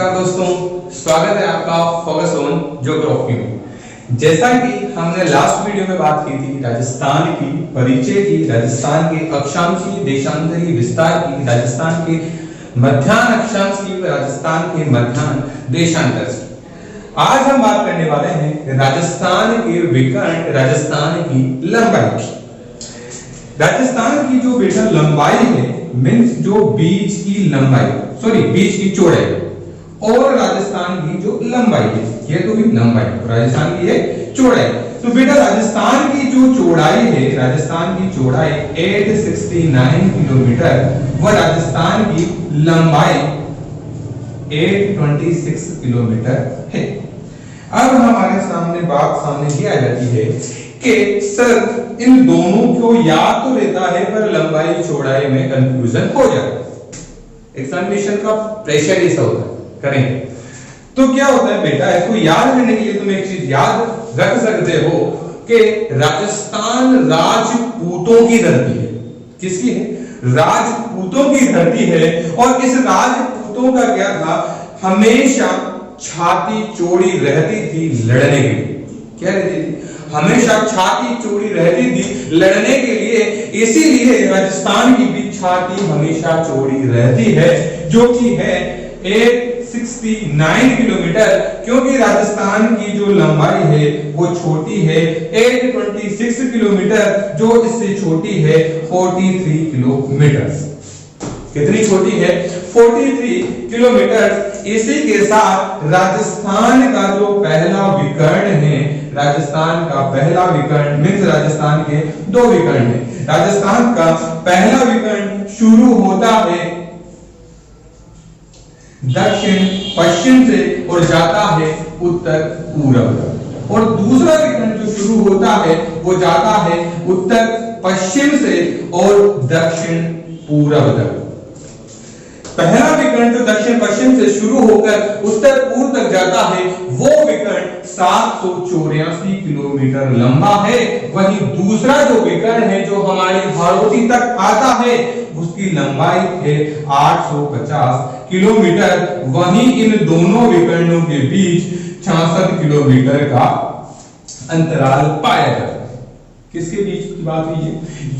नमस्कार दोस्तों, स्वागत है आपका फोकस ऑन ज्योग्राफी में। जैसा कि हमने लास्ट वीडियो में बात की थी राजस्थान की परिचय की, राजस्थान के अक्षांशीय देशांतरीय विस्तार की, राजस्थान के मध्यान्ह अक्षांश की, राजस्थान के मध्यान्ह देशांतर की। आज हम बात करने वाले हैं राजस्थान के विकर्ण, राजस्थान की लंबाई। राजस्थान की जो बेटा लंबाई है मींस जो बीच की लंबाई, बीच की चौड़ाई, और राजस्थान की जो लंबाई है, ये तो भी लंबाई, राजस्थान की है चौड़ाई। तो बेटा राजस्थान की जो चौड़ाई है, राजस्थान की चौड़ाई 869 किलोमीटर व राजस्थान की लंबाई 826 किलोमीटर है। अब हमारे सामने बात ये आ जाती है कि सर इन दोनों को याद तो लेता है पर लंबाई चौड़ाई में कंफ्यूजन हो जाता है। एग्जामिनेशन का प्रेशर ही ऐसा होता है, करेंगे तो क्या होता है बेटा, इसको याद करने के लिए तुम एक चीज याद रख सकते हो कि राजस्थान राजपूतों की धरती है। किसकी है? राजपूतों की धरती है। और इस राजपूतों का क्या था, हमेशा छाती चौड़ी रहती थी लड़ने के लिए। क्या रहती थी? हमेशा छाती चौड़ी रहती थी लड़ने के लिए, इसीलिए राजस्थान की भी छाती हमेशा चौड़ी रहती है, जो कि है 869 किलोमीटर, क्योंकि राजस्थान की जो लंबाई है वो छोटी है 826 किलोमीटर, जो इससे छोटी है 43 किलोमीटर। कितनी छोटी है? 43 किलोमीटर। इसी के साथ राजस्थान का जो पहला विकर्ण है, राजस्थान का पहला विकर्ण मींस राजस्थान के दो विकर्ण है। राजस्थान का पहला विकर्ण शुरू होता है दक्षिण पश्चिम से और जाता है उत्तर पूर्व, और दूसरा विकर्ण जो शुरू होता है वो जाता है उत्तर पश्चिम से और दक्षिण पूर्व तक। पहला विकर्ण जो दक्षिण पश्चिम से शुरू होकर उत्तर पूर्व तक जाता है वो विकर्ण 784 किलोमीटर लंबा है। वहीं दूसरा जो विकर्ण है जो हमारी हाड़ौती तक आता है उसकी लंबाई है 850 किलोमीटर। वहीं इन दोनों विकर्णों के बीच 66 किलोमीटर का अंतराल पाया जाता है। किसके बीच की बात हुई है?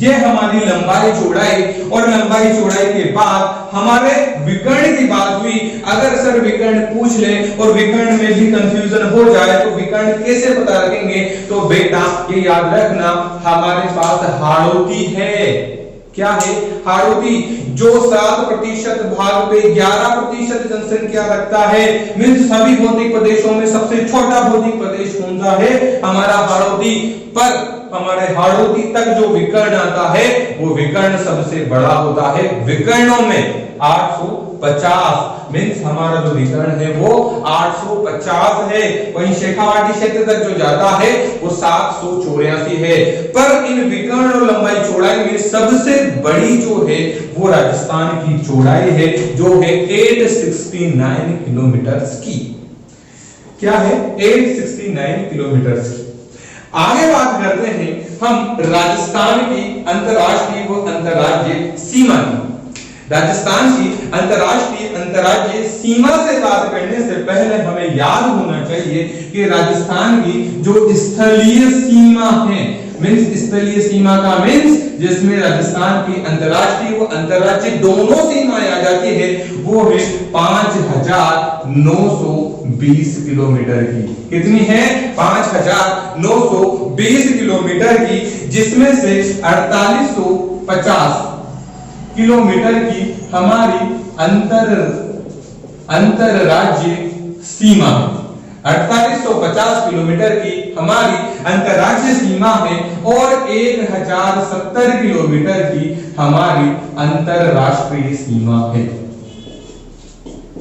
ये हमारी लंबाई चौड़ाई, और लंबाई चौड़ाई के बाद हमारे विकर्ण की बात हुई। अगर सर विकर्ण पूछ ले और विकर्ण में भी कंफ्यूजन हो जाए तो विकर्ण कैसे पता रखेंगे? तो बेटा ये याद रखना, हमारे पास हाड़ौती है। क्या है? हाड़ौती, जो 7% भाग पे 11% जनसंख्या रखता है। मींस सभी भौतिक प्रदेशों में सबसे छोटा भौतिक प्रदेश कौन सा है? हमारा हाड़ौती। पर हमारे हाड़ौती तक जो विकर्ण आता है वो विकर्ण सबसे बड़ा होता है विकर्णों में 850। मींस हमारा जो विकर्ण है वो 850 है। वहीं शेखावाटी क्षेत्र तक जो जाता है वो 784 है। पर इन विकर्ण और लंबाई चौड़ाई में सबसे बड़ी जो है वो राजस्थान की चौड़ाई है, जो है 869 किलोमीटर की। क्या है? 869 किलोमीटर की। आगे बात करते हैं हम राजस्थान की अंतरराष्ट्रीय व अंतरराज्यीय सीमा की। राजस्थान की अंतरराष्ट्रीय अंतरराज्यीय सीमा से बात करने से पहले हमें याद होना चाहिए कि राजस्थान की जो स्थलीय सीमा है, मींस स्थलीय सीमा का मींस जिसमें राजस्थान की अंतरराष्ट्रीय व अंतरराज्यीय दोनों सीमाएं आ जाती है, वो है 5920 किलोमीटर की। कितनी है? 5920 किलोमीटर की, जिसमें से 4850 किलोमीटर की हमारी अंतरराज्यीय सीमा है। 4850 किलोमीटर की हमारी अंतरराज्यीय सीमा है और 1070 किलोमीटर की हमारी अंतरराष्ट्रीय सीमा है।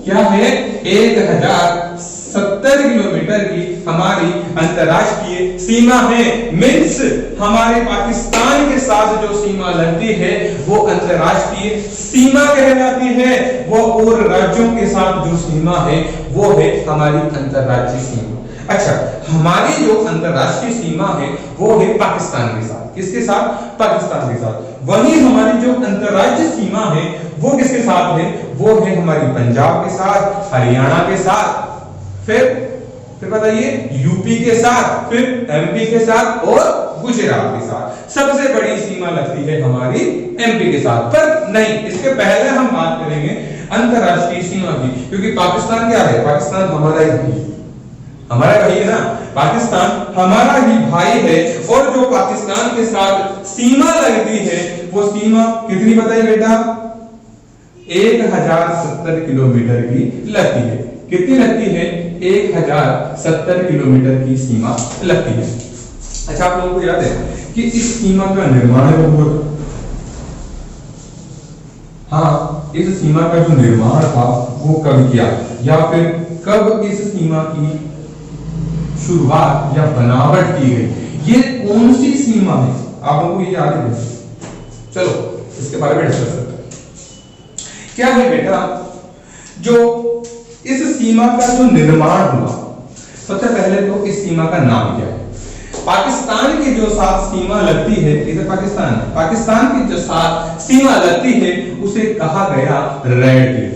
क्या है? 1070 किलोमीटर की हमारी अंतरराष्ट्रीय सीमा है। मींस हमारे पाकिस्तान के साथ जो सीमा लगती है वो अंतरराष्ट्रीय सीमा कहलाती है, वो और राज्यों के साथ जो सीमा है वो है हमारी अंतरराज्यीय सीमा। अच्छा, हमारी जो अंतरराष्ट्रीय सीमा है वो है पाकिस्तान के साथ। किसके साथ? पाकिस्तान के साथ। वहीं हमारी जो अंतरराज्यीय सीमा है वो किसके साथ है? वो है हमारी पंजाब के साथ, हरियाणा के साथ, फिर बताइए यूपी के साथ, फिर एमपी के साथ और गुजरात के साथ। सबसे बड़ी सीमा लगती है हमारी एमपी के साथ। पर नहीं, इसके पहले हम बात करेंगे अंतरराष्ट्रीय सीमा की, क्योंकि पाकिस्तान क्या है? पाकिस्तान हमारा भाई है ना। पाकिस्तान हमारा ही भाई है और जो पाकिस्तान के साथ सीमा लगती है वो सीमा कितनी बताइए बेटा? 1070 किलोमीटर की लगती है। कितनी लगती है? 1070 किलोमीटर की सीमा लगती है। अच्छा, आप लोगों को याद है कि इस सीमा का निर्माण कब हुआ? हाँ, इस सीमा का जो निर्माण था वो कब किया, या फिर कब इस सीमा की शुरुआत या बनावट की गई? ये कौन सी सीमा है? आप लोगों को ये याद है? चलो इसके बारे में डिस्कस करते हैं। क्या है बेटा, जो इस सीमा का जो निर्माण हुआ, सबसे पहले तो इस सीमा का नाम क्या है? पाकिस्तान की जो साथ सीमा लगती है, इसे पाकिस्तान की जो साथ सीमा लगती है उसे कहा गया रेड क्लिफ।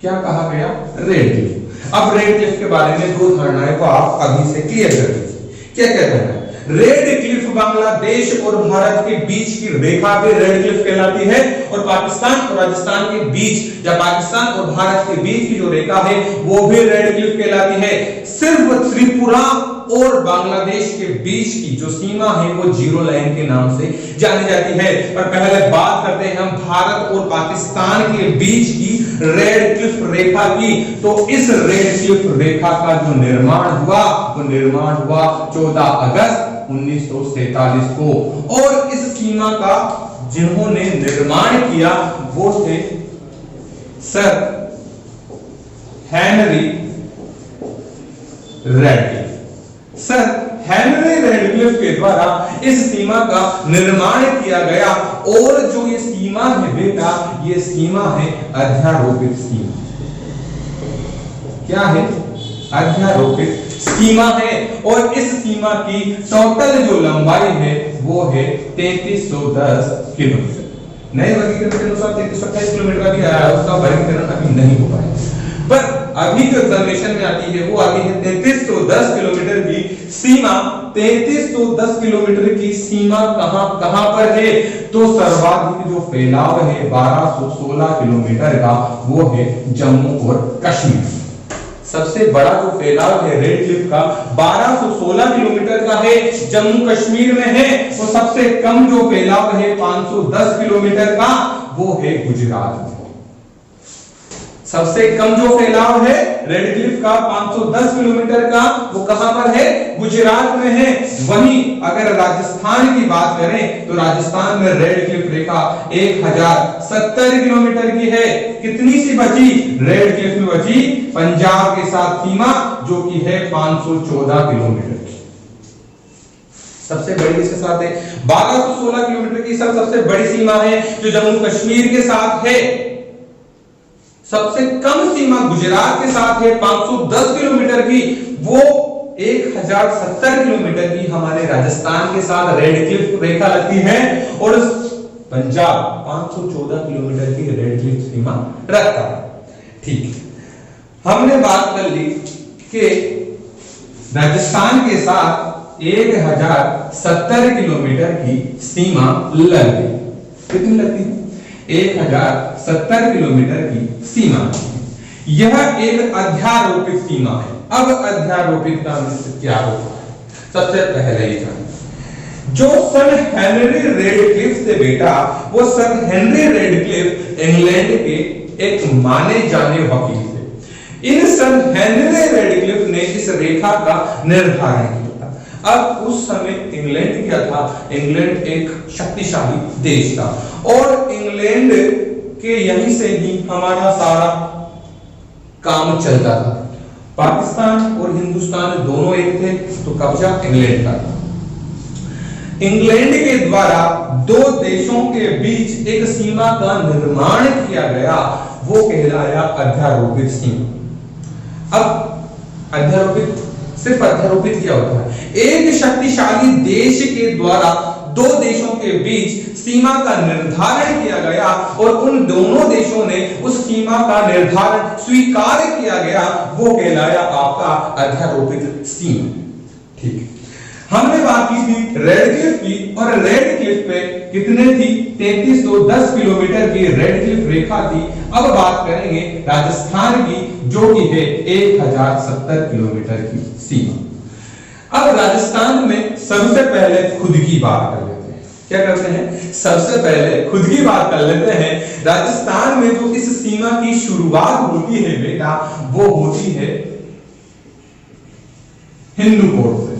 क्या कहा गया? Red Cliff. अब रेड क्लिफ के बारे में दो धारणाएं को आप अभी से क्लियर कर दीजिए। क्या कहते हैं? रेड क्लिफ बांग्लादेश और भारत के बीच की रेखा पे रेड क्लिफ कहलाती है, और पाकिस्तान और राजस्थान के बीच या पाकिस्तान और भारत के बीच की जो रेखा है वो भी रेड क्लिफ कहलाती है। सिर्फ त्रिपुरा और बांग्लादेश के बीच की जो सीमा है वो जीरो लाइन के नाम से जानी जाती है। और पहले बात करते हैं हम भारत और पाकिस्तान के बीच की रेड क्लिफ रेखा की। तो इस रेड क्लिफ रेखा का जो निर्माण हुआ वो निर्माण हुआ 14 अगस्त 1947 को, और इस सीमा का जिन्होंने निर्माण किया वो थे sir Henry Radcliffe. Sir Henry Radcliffe के द्वारा इस सीमा का निर्माण किया गया, और जो ये सीमा है बेटा, ये सीमा है अध्यारोपित सीमा। क्या है? अध्यारोपित सीमा है। और इस सीमा की टोटल जो लंबाई है वो है 3310 किलोमीटर। नए वर्गीकरण के अनुसार 3328 किलोमीटर का भी आया है, उसका वर्गीकरण अभी नहीं हो पाया, पर अभी जो एग्जामिनेशन में आती है वो आती है 3310 किलोमीटर की सीमा। 3310 किलोमीटर की सीमा कहां पर है? तो सर्वाधिक जो फैलाव है 1216 किलोमीटर का वो है जम्मू और कश्मीर। सबसे बड़ा जो फैलाव है रेड क्लिफ का 1216 किलोमीटर का है, जम्मू कश्मीर में है। और सबसे कम जो फैलाव है 510 किलोमीटर का वो है गुजरात में। सबसे कम जो फैलाव है रेड क्लिफ का 510 किलोमीटर का वो कहां पर है? गुजरात में है। वहीं अगर राजस्थान की बात करें तो राजस्थान में रेड क्लिफ रेखा 1070 किलोमीटर की है। कितनी सी बची? रेड क्लिफ में बची पंजाब के साथ सीमा जो कि है 514 किलोमीटर की। सबसे बड़ी किसके साथ है? 1216 किलोमीटर की सबसे बड़ी सीमा है जो जम्मू कश्मीर के साथ है। सबसे कम सीमा गुजरात के साथ है 510 किलोमीटर की, वो 1070 किलोमीटर की हमारे राजस्थान के साथ रेड क्लिफ रेखा लगती है, और पंजाब 514 किलोमीटर की रेड क्लिफ सीमा रखता है। ठीक, हमने बात कर ली कि राजस्थान के साथ 1070 किलोमीटर की सीमा लग गई। कितनी लगती है? 1070 किलोमीटर की सीमा। यह एक अध्यारोपित सीमा है। अब अध्यारोपित का मतलब क्या होता है? सबसे पहले ये जो सर हेनरी रेडक्लिफ से बेटा, वो सर हेनरी रेडक्लिफ इंग्लैंड के एक माने जाने वकील थे। इन सर हेनरी रेडक्लिफ ने इस रेखा का निर्धारण किया। अब उस समय इंग्लैंड क्या था? इंग्लैंड एक शक्तिशाली देश था, और इंग्लैंड के यहीं से ही हमारा सारा काम चलता था। पाकिस्तान और हिंदुस्तान दोनों एक थे, तो कब्जा इंग्लैंड का था। इंग्लैंड के द्वारा दो देशों के बीच एक सीमा का निर्माण किया गया, वो कहलाया अध्यारोपित सीमा। अब अध्यारोपित, सिर्फ अध्यारोपित क्या होता है? एक शक्तिशाली देश के द्वारा दो देशों के बीच सीमा का निर्धारण किया गया और उन दोनों देशों ने उस सीमा का निर्धारण स्वीकार किया गया, वो कहलाया आपका अध्यारोपित सीमा। ठीक है, हमने बात की थी रेडक्लिफ की, और रेडक्लिफ पे कितने थी? 3310 किलोमीटर की रेडक्लिफ रेखा थी। अब बात करेंगे राजस्थान की, जो कि है 1070 किलोमीटर की सीमा। अब राजस्थान में सबसे पहले खुद की बात कर लेते हैं। क्या करते हैं? सबसे पहले खुद की बात कर लेते हैं। राजस्थान में जो इस सीमा की शुरुआत होती है बेटा, वो होती है हिंदू कोट से।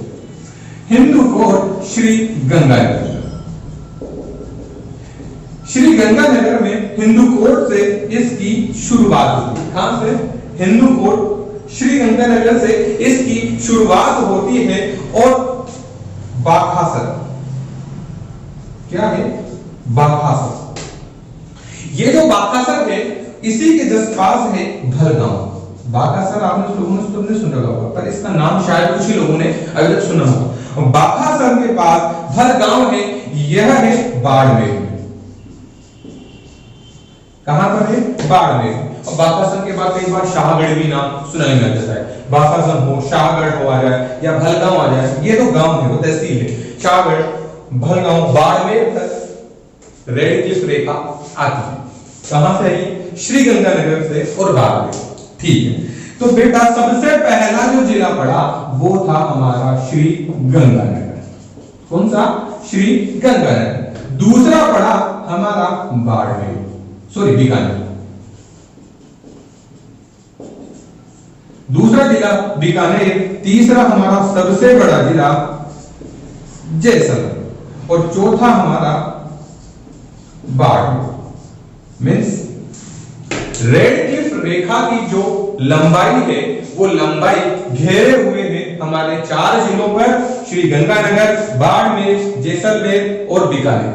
हिंदू कोट श्री गंगानगर, श्री गंगानगर में हिंदू कोट से इसकी शुरुआत होती है। कहां से? हिंदू कोट श्री गंगानगर से इसकी शुरुआत होती है। और बाखासर, क्या है? बाखासर। ये जो बाखासर है, इसी के जस्ट पास है भलगांव। बाखासर आपने लोगों ने तुमने सुना होगा, पर इसका नाम शायद कुछ ही लोगों ने अभी तक सुना होगा। बाखासर के पास भलगांव है, यह है बाड़मेर में। कहां पर है? बाड़मेर। और बाकासन के बाद कई बार शाहगढ़ भी नाम सुनाई मिल जाता है। बाकासन हो, शाहगढ़ हो आ जाए, या भलगांव आ जाए, ये तो गांव है, वो तहसील है। शाहगढ़, भलगांव, बाड़मेर तक रेडक्लिफ रेखा आती है। कहां से आई? श्री गंगानगर से और बाड़मेर। ठीक है, तो बेटा सबसे पहला जो जिला पड़ा वो था हमारा श्री गंगानगर। कौन सा? श्री गंगानगर। दूसरा पड़ा हमारा बाड़मेर, सॉरी बीकानेर। दूसरा जिला बीकानेर, तीसरा हमारा सबसे बड़ा जिला जैसलमेर, और चौथा हमारा बाड़मेर। मीन्स रेडक्लिफ रेखा की जो लंबाई है, वो लंबाई घेरे हुए है हमारे 4 जिलों पर, श्री गंगानगर, बाड़मेर, जैसलमेर और बीकानेर।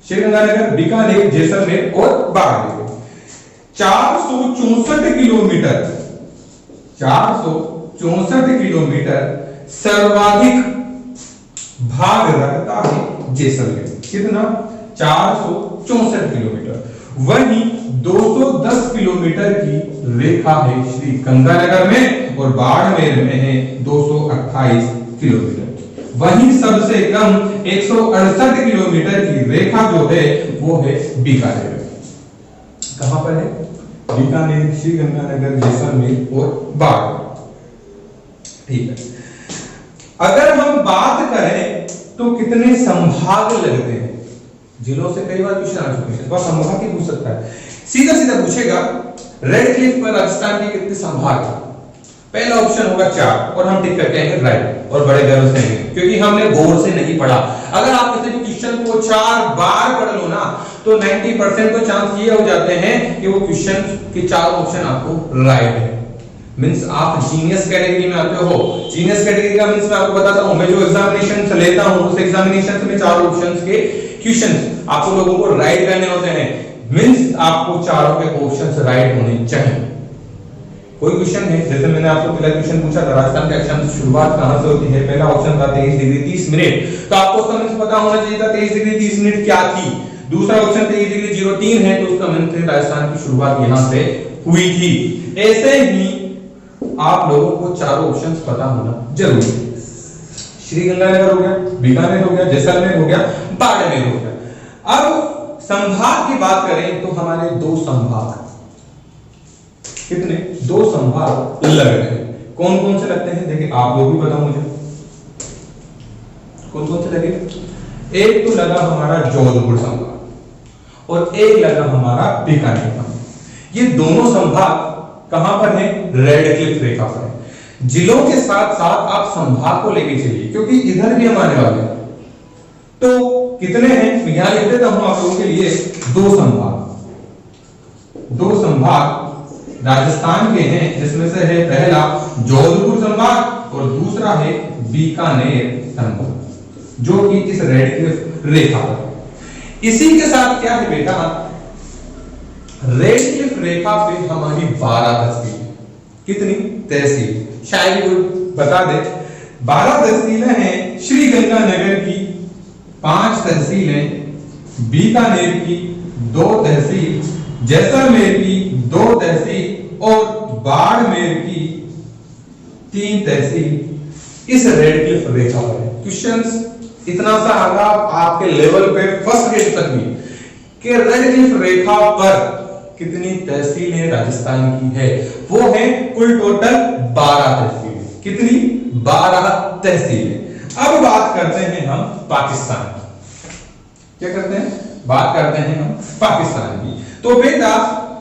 श्री गंगानगर, बीकानेर, जैसलमेर और बाड़मेर। 464 किलोमीटर, 464 किलोमीटर सर्वाधिक भाग रखता है जैसलमेर। कितना? 464 किलोमीटर। वहीं 210 किलोमीटर की रेखा है श्री गंगानगर में, और बाड़मेर में है 228 किलोमीटर। वहीं सबसे कम 168 किलोमीटर की रेखा जो है वो है बीकानेर में। कहां पर है? बीकानेर, श्री गंगानगर, जैसलमेर और बाड़मेर। ठीक है, अगर हम बात करें तो कितने संभाग लगते हैं? जिलों से कई बार क्वेश्चन आ चुके हैं, बस संभाग ही पूछ सकता है, सीधा सीधा पूछेगा रेडक्लिफ पर राजस्थान के कितने संभाग हैं? पहला ऑप्शन होगा 4, और हम टिक करके आएंगे राइट, और बड़े गर्व से आएंगे, क्योंकि हमने गौर से नहीं पढ़ा। अगर आप किसी भी क्वेश्चन को 4 बार पढ़ लो ना, तो 90% तो चांस ये हो जाते हैं कि वो क्वेश्चन के 4 ऑप्शन आपको राइट है। मींस आप जीनियस कैटेगरी में आते हो। जीनियस कैटेगरी का मींस मैं आपको बताता हूं, मैं जो एग्जामिनेशन लेता हूं उस एग्जामिनेशन में 4 ऑप्शंस के क्वेश्चन आपको लोगों को राइट करने होते हैं। मींस आपको चारों के ऑप्शंस राइट होने चाहिए। कोई क्वेश्चन है, जैसे मैंने आपको पहला क्वेश्चन पूछा था, राजस्थान के अक्षांश की शुरुआत कहां से होती है? पहला ऑप्शन था 23 डिग्री 30 मिनट, तो आपको उसका मींस पता होना चाहिए था 23 डिग्री 30 मिनट क्या थी। दूसरा ऑप्शन 23 डिग्री 03 है, तो उसका मींस राजस्थान की शुरुआत यहां से हुई थी। ऐसे ही आप लोगों को चारों ऑप्शंस पता होना जरूरी है। श्री गंगानगर हो गया, बीकानेर हो गया, जैसलमेर हो गया, बाड़मेर हो गया। अब संभाग की बात करें तो हमारे 2 संभाग, कितने? 2 संभाग लग रहे हैं। कौन कौन से लगते हैं? देखिए आप लोग भी बताओ मुझे, कौन कौन से लगे? एक तो लगा हमारा जोधपुर संभाग, और एक लगा हमारा बीकानेर संभाग। ये दोनों संभाग कहां पर है? रेडक्लिफ रेखा पर है। जिलों के साथ साथ आप संभाग को लेके चलिए, क्योंकि इधर भी हम आने वाले हैं। तो कितने हैं? यहां लिख देता हूं आप लोगों के लिए 2 संभाग। 2 संभाग राजस्थान के हैं, जिसमें से है पहला जोधपुर संभाग और दूसरा है बीकानेर संभाग, जो कि इस रेडक्लिफ रेखा पर। इसी के साथ क्या है बेटा? रेडक्लिफ रेखा पे हमारी 12 तहसील। कितनी? तहसील। शायद कोई बता दे। 12 तहसीलें हैं श्री गंगानगर की, 5 तहसीलें, बीकानेर की 2 तहसील, जैसलमेर की 2 तहसील और बाड़मेर की 3 तहसील इस रेड क्लिफ रेखा पर है। क्वेश्चंस इतना सा आगा आपके लेवल पे फर्स्ट ग्रेड तक भी कि रेड क्लिफ रेखा पर कितनी तहसीलें राजस्थान की है, वो है कुल टोटल 12 तहसीलें। कितनी? 12 तहसीलें। अब बात करते हैं हम पाकिस्तान की। क्या करते हैं? बात करते हैं हम पाकिस्तान की। तो बेटा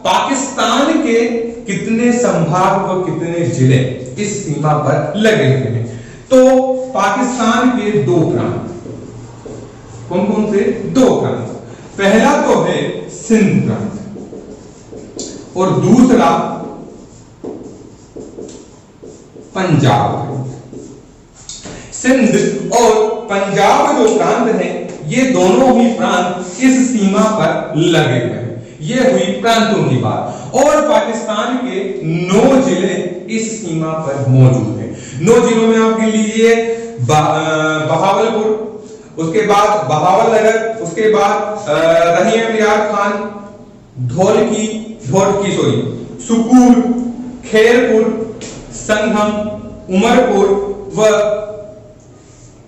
पाकिस्तान के कितने संभाग व कितने जिले इस सीमा पर लगे हुए हैं? तो पाकिस्तान के 2 प्रांत, कौन कौन से? 2 प्रांत। पहला तो है सिंध प्रांत और दूसरा पंजाब। सिंध और पंजाब जो प्रांत है, ये दोनों ही प्रांत इस सीमा पर लगे हुए हैं। ये हुई प्रांतों की बात। और पाकिस्तान के 9 जिले इस सीमा पर मौजूद हैं। 9 जिलों में आप गिन लीजिए, बहावलपुर, उसके बाद बहावलनगर, उसके बाद रहीम यार खान, धौलकी, सुकूर, खेरपुर, संगम, उमरपुर व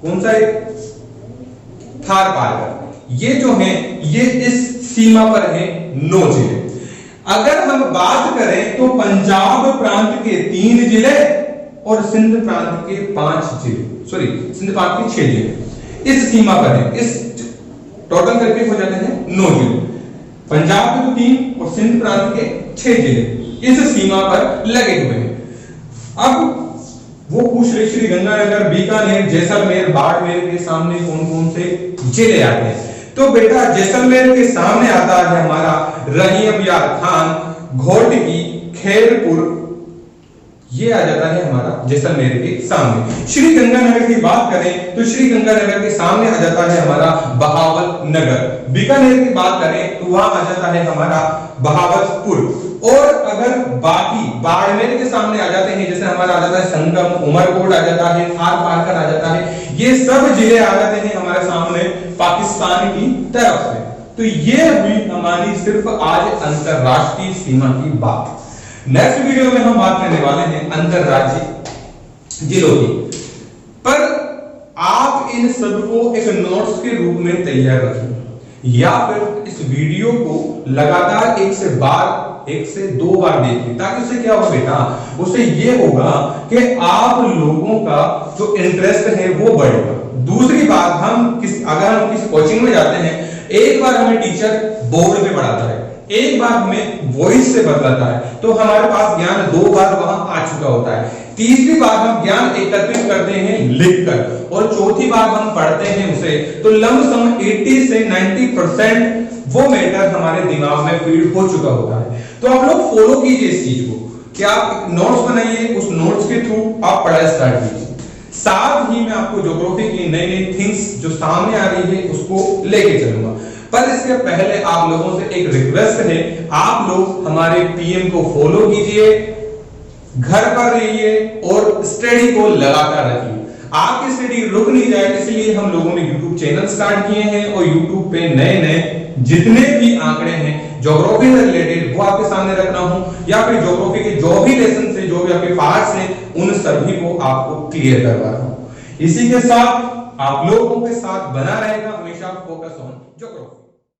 कौन सा है? थारपारकर। ये जो हैं ये इस सीमा पर है 9 जिले। अगर हम बात करें तो पंजाब प्रांत के 3 जिले और सिंध प्रांत के 5 जिले, सॉरी सिंध प्रांत के 6 जिले इस सीमा पर है। इस टोटल करके हो जाते हैं 9 जिले। पंजाब के तो 3 और सिंध प्रांत के 6 जिले इस सीमा पर लगे हुए हैं। अब वो पूछ रहे श्री गंगानगर, बीकानेर, जैसलमेर, बाड़मेर के सामने कौन कौन से जिले आते हैं? तो बेटा जैसलमेर के सामने आता है हमारा रहीम यार खान, घोटकी, खेरपुर, ये आ जाता है हमारा जैसलमेर के सामने। श्री गंगानगर की बात करें तो श्री गंगानगर के सामने आ जाता है हमारा बहावलनगर। बीकानेर की बात करें तो वहां आ जाता है हमारा बहावलपुर। और अगर बाकी बाड़मेर के सामने आ जाते हैं, जैसे हमारा आ जाता है संगम, उमरकोट आ जाता है, थारपारकर आ जाता है, ये सब जिले आ जाते हैं हमारे सामने पाकिस्तान की तरफ से। तो ये हुई हमारी सिर्फ आज अंतरराष्ट्रीय सीमा की बात। नेक्स्ट वीडियो में हम बात करने वाले हैं अंतरराज्यीय जिलों की। पर आप इन सबको एक नोट्स के रूप में तैयार रखें या फिर इस वीडियो को लगातार 1 से 2 बार देखिए, ताकि उससे क्या होगा बेटा, उससे ये होगा कि आप लोगों का जो इंटरेस्ट है वो बढ़ेगा। दूसरी बात, अगर हम किसी कोचिंग में जाते हैं, एक बार हमें टीचर बोर्ड पे पढ़ाता है, एक बार हमें वॉइस से बताता है, तो हमारे पास ज्ञान 2 बार वहां आ चुका होता है। तीसरी बार हम ज्ञान एकत्रित करते हैं लिखकर, और चौथी बार हम पढ़ते हैं उसे, तो लमसम 80 से 90% वो मैटर हमारे दिमाग में फीड हो चुका होता है। तो आप लोग फॉलो कीजिए इस चीज को कि आप नोट्स बनाइए, उस नोट्स के थ्रू आप पढ़ाई स्टार्ट कीजिए। साथ ही मैं आपको ज्योग्राफी की नई नई थिंग्स जो सामने आ रही है उसको लेके चलूंगा। पर इसके पहले आप लोगों से एक रिक्वेस्ट है, आप लोग हमारे पीएम को फॉलो कीजिए, घर पर रहिए और स्टडी को लगातार रखिए। आपकी स्टडी रुक नहीं जाए, इसलिए हम लोगों ने YouTube चैनल स्टार्ट किए हैं और YouTube पे नए नए जितने भी आंकड़े हैं ज्योग्राफी से रिलेटेड वो आपके सामने रख रहा हूं, या फिर ज्योग्राफी के जो भी लेसन है, जो भी आपके पार्ट्स हैं, उन सभी को आपको क्लियर करवा रहा हूं। इसी के साथ आप लोगों के साथ बना रहेगा हमेशा फोकस ऑन ज्योग्राफी।